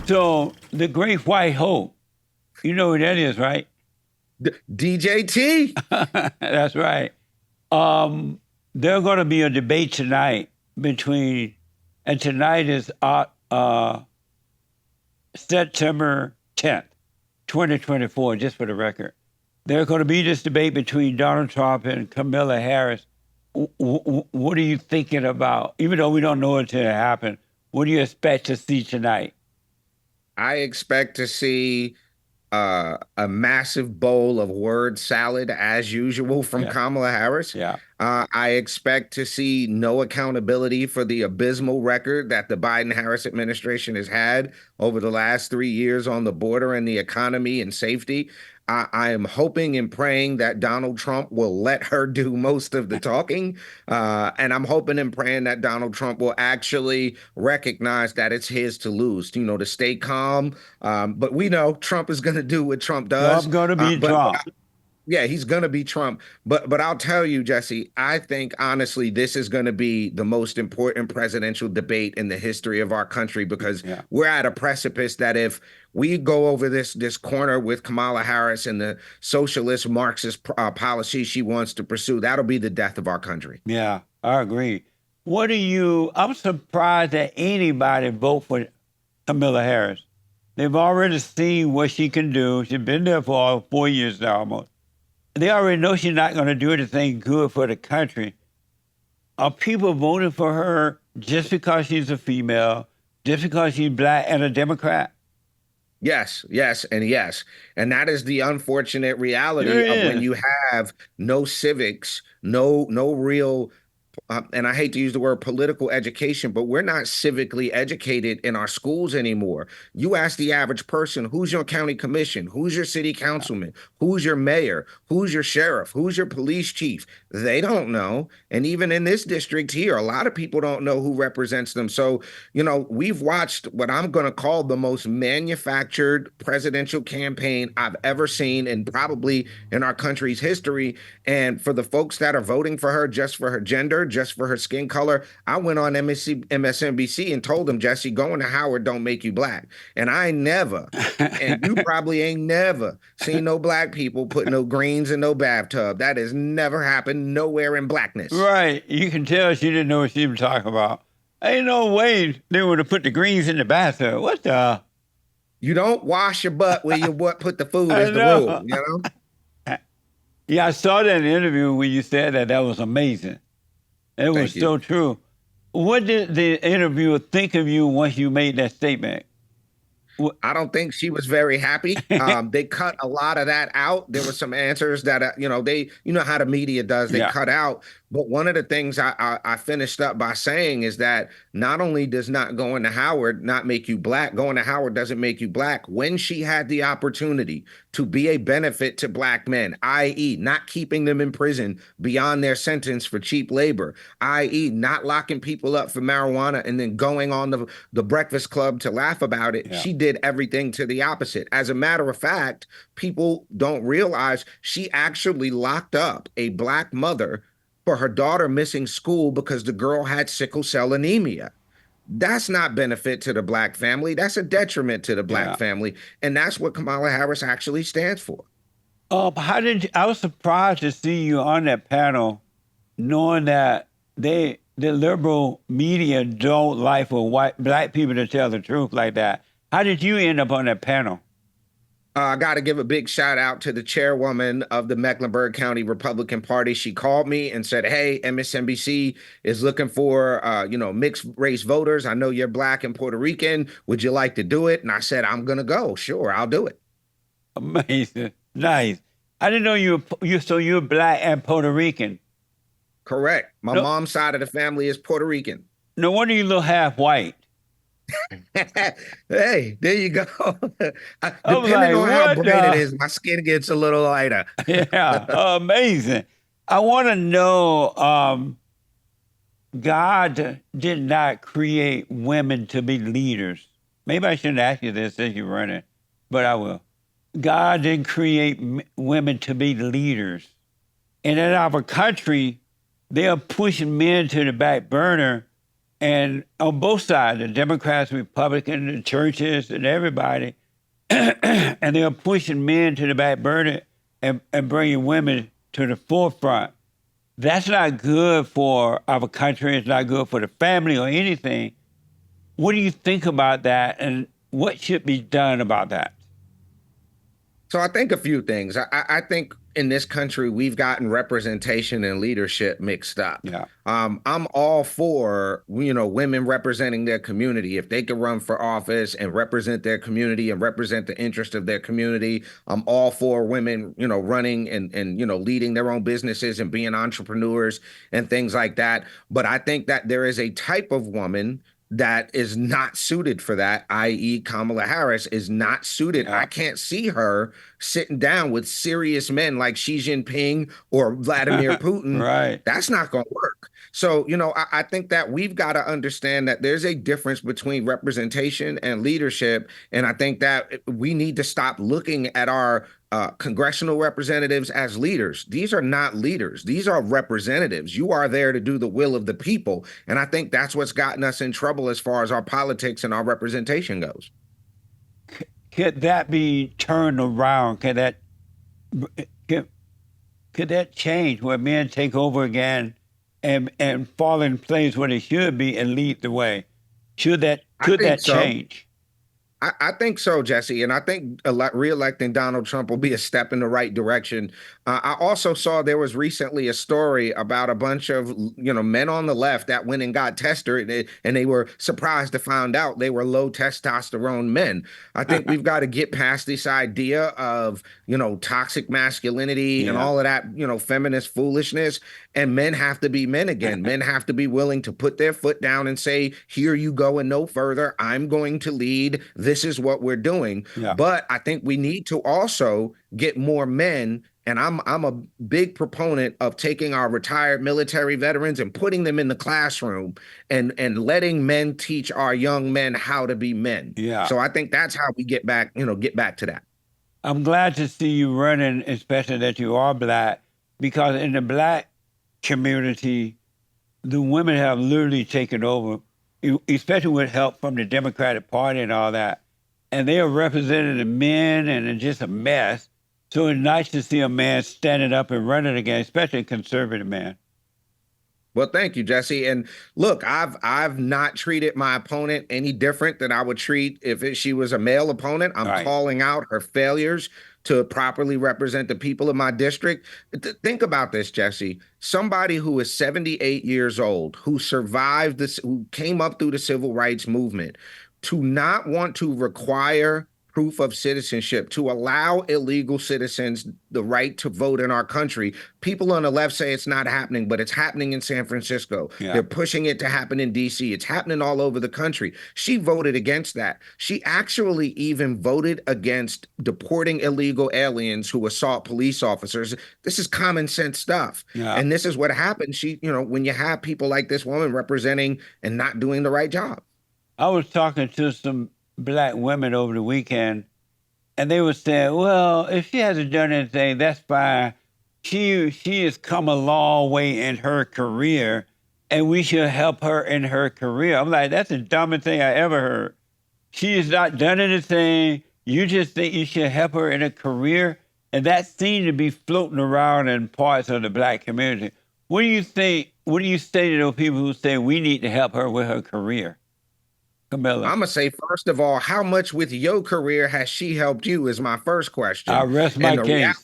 So the Great White Hope, you know who that is, right? DJT. That's right. There's going to be a debate tonight between, and tonight is September 10th, 2024, just for the record. There's going to be this debate between Donald Trump and Kamala Harris. What are you thinking about? Even though we don't know until it happens, what do you expect to see tonight? I expect to see a massive bowl of word salad as usual from Yeah. Kamala Harris. Yeah. I expect to see no accountability for the abysmal record that the Biden-Harris administration has had over the last 3 years on the border and the economy and safety. I am hoping and praying that Donald Trump will let her do most of the talking. And I'm hoping and praying that Donald Trump will actually recognize that it's his to lose, to stay calm. But we know Trump is going to do what Trump does. Trump's going to be But Trump. yeah, he's gonna be Trump. But I'll tell you, Jesse, I think honestly, this is gonna be the most important presidential debate in the history of our country because we're at a precipice that if we go over this corner with Kamala Harris and the socialist Marxist policy she wants to pursue, that'll be the death of our country. Yeah, I agree. I'm surprised that anybody vote for Kamala Harris. They've already seen what she can do. She's been there for 4 years now almost. They already know she's not going to do anything good for the country. Are people voting for her just because she's a female, just because she's black and a Democrat? Yes, yes, and yes. And that is the unfortunate reality of when you have no civics, no real and I hate to use the word political education, but we're not civically educated in our schools anymore. You ask the average person, who's your county commission? Who's your city councilman? Who's your mayor? Who's your sheriff? Who's your police chief? They don't know. And even in this district here, a lot of people don't know who represents them. So, we've watched what I'm going to call the most manufactured presidential campaign I've ever seen and probably in our country's history. And for the folks that are voting for her just for her gender, just for her skin color, I went on MSNBC and told them, Jesse, going to Howard don't make you black. And I never, and you probably ain't never seen no black people put no greens in no bathtub. That has never happened nowhere in blackness. Right. You can tell she didn't know what she was talking about. Ain't no way they would have put the greens in the bathtub. What the? You don't wash your butt where your butt put the food is the rule, Yeah, I saw that interview when you said that. That was amazing. It was so true. What did the interviewer think of you once you made that statement? I don't think she was very happy. They cut a lot of that out. There were some answers that, how the media does, they cut out. But one of the things I finished up by saying is that not only does not going to Howard not make you black, going to Howard doesn't make you black. When she had the opportunity to be a benefit to black men, i.e. not keeping them in prison beyond their sentence for cheap labor, i.e. not locking people up for marijuana and then going on the Breakfast Club to laugh about it, she did everything to the opposite. As a matter of fact, people don't realize she actually locked up a black mother for her daughter missing school because the girl had sickle cell anemia. That's not benefit to the black family. That's a detriment to the black family. And that's what Kamala Harris actually stands for. I was surprised to see you on that panel, knowing that the liberal media don't like for black people to tell the truth like that. How did you end up on that panel? I got to give a big shout out to the chairwoman of the Mecklenburg County Republican Party. She called me and said, hey, MSNBC is looking for, mixed race voters. I know you're black and Puerto Rican. Would you like to do it? And I said, I'm going to go. Sure, I'll do it. Amazing. Nice. I didn't know you're black and Puerto Rican. Correct. My mom's side of the family is Puerto Rican. No wonder you look half white. Hey, there you go. Depending on how bright it is, my skin gets a little lighter. Yeah, amazing. I want to know, God did not create women to be leaders. Maybe I shouldn't ask you this as you're running, but I will. God didn't create women to be leaders. And in our country, they are pushing men to the back burner And on both sides, the Democrats, Republicans, the churches, and everybody, and they're pushing men to the back burner and bringing women to the forefront. That's not good for our country. It's not good for the family or anything. What do you think about that, and what should be done about that? So I think a few things. I think in this country we've gotten representation and leadership mixed up. Yeah. I'm all for women representing their community. If they can run for office and represent their community and represent the interest of their community, I'm all for women running and leading their own businesses and being entrepreneurs and things like that. But I think that there is a type of woman that is not suited for that, i.e. Kamala Harris is not suited. Yeah. I can't see her sitting down with serious men like Xi Jinping or Vladimir Putin. Right. That's not going to work. So, I think that we've got to understand that there's a difference between representation and leadership. And I think that we need to stop looking at our congressional representatives as leaders. These are not leaders. These are representatives. You are there to do the will of the people. And I think that's what's gotten us in trouble as far as our politics and our representation goes. Could that be turned around? Could that change where men take over again and fall in place where they should be and lead the way? Could that change? I think so, Jesse, and I think re-electing Donald Trump will be a step in the right direction. I also saw there was recently a story about a bunch of men on the left that went and got tested, and they were surprised to find out they were low testosterone men. I think we've got to get past this idea of toxic masculinity and all of that feminist foolishness, and men have to be men again. Men have to be willing to put their foot down and say, "Here you go and no further. I'm going to lead. This is what we're doing." Yeah. But I think we need to also get more men. And I'm a big proponent of taking our retired military veterans and putting them in the classroom and letting men teach our young men how to be men. Yeah. So I think that's how we get back to that. I'm glad to see you running, especially that you are Black, because in the Black community, the women have literally taken over, especially with help from the Democratic Party and all that. And they are representing the men, and it's just a mess. So it's nice to see a man standing up and running again, especially a conservative man. Well, thank you, Jesse. And look, I've not treated my opponent any different than I would treat if she was a male opponent. I'm calling out her failures to properly represent the people of my district. Think about this, Jesse. Somebody who is 78 years old, who survived this, who came up through the civil rights movement, to not want to require proof of citizenship, to allow illegal citizens the right to vote in our country. People on the left say it's not happening, but it's happening in San Francisco. Yeah. They're pushing it to happen in DC. It's happening all over the country. She voted against that. She actually even voted against deporting illegal aliens who assault police officers. This is common sense stuff. Yeah. And this is what happens. When you have people like this woman representing and not doing the right job. I was talking to some Black women over the weekend, and they were saying, well, if she hasn't done anything, that's fine. She has come a long way in her career, and we should help her in her career. I'm like, that's the dumbest thing I ever heard. She has not done anything. You just think you should help her in her career? And that seemed to be floating around in parts of the Black community. What do you think? What do you say to those people who say we need to help her with her career? Camilla. I'm going to say, first of all, how much with your career has she helped you is my first question. I rest my case.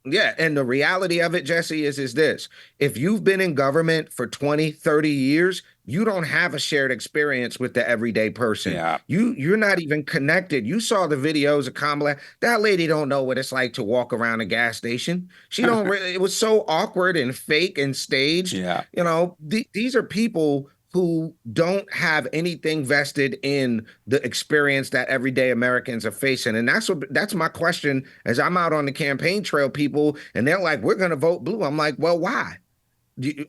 And the reality of it, Jesse, is this. If you've been in government for 20, 30 years, you don't have a shared experience with the everyday person. Yeah. You're not even connected. You saw the videos of Kamala. That lady don't know what it's like to walk around a gas station. She don't really, it was so awkward and fake and staged. Yeah. These are people who don't have anything vested in the experience that everyday Americans are facing. And that's my question as I'm out on the campaign trail, people, and they're like, we're going to vote blue. I'm like, well, why?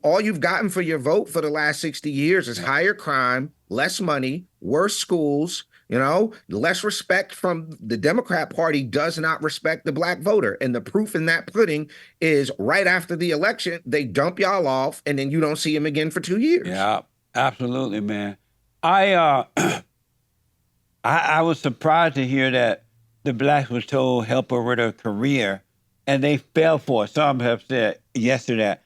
All you've gotten for your vote for the last 60 years is higher crime, less money, worse schools, less respect from the Democrat Party does not respect the Black voter. And the proof in that pudding is right after the election, they dump y'all off and then you don't see him again for 2 years. Yeah. Absolutely, man. I I was surprised to hear that the blacks were told help her with her career, and they fell for it. Some have said yes to that.